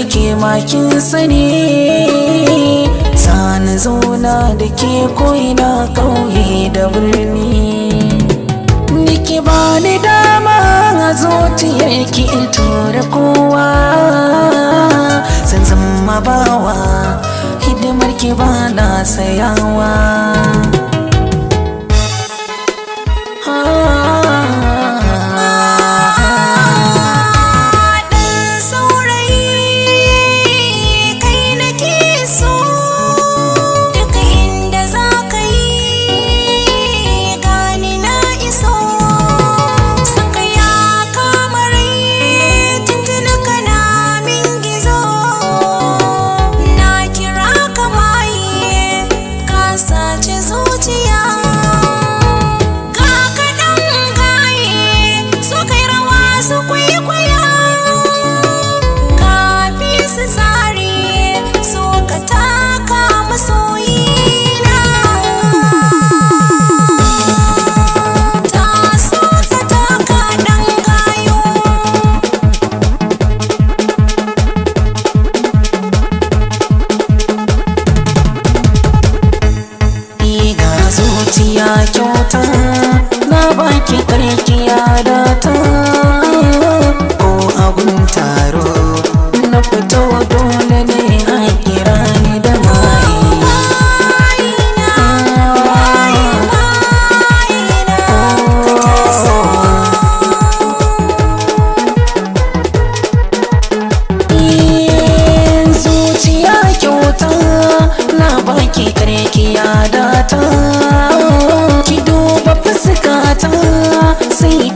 ke makin sani sani zauna da ke ko'ina ƙauye da birni. Niki ba ni dama a zuciyar ki in tura kowa san zama bawa hidimar ki ba na sayawa. Zuciya kyauta na baki karkiya da ta ko abun taro na fito dole ne a kira ni da zuciya kyauta na baki karkiya da ta ki duba fuskata sai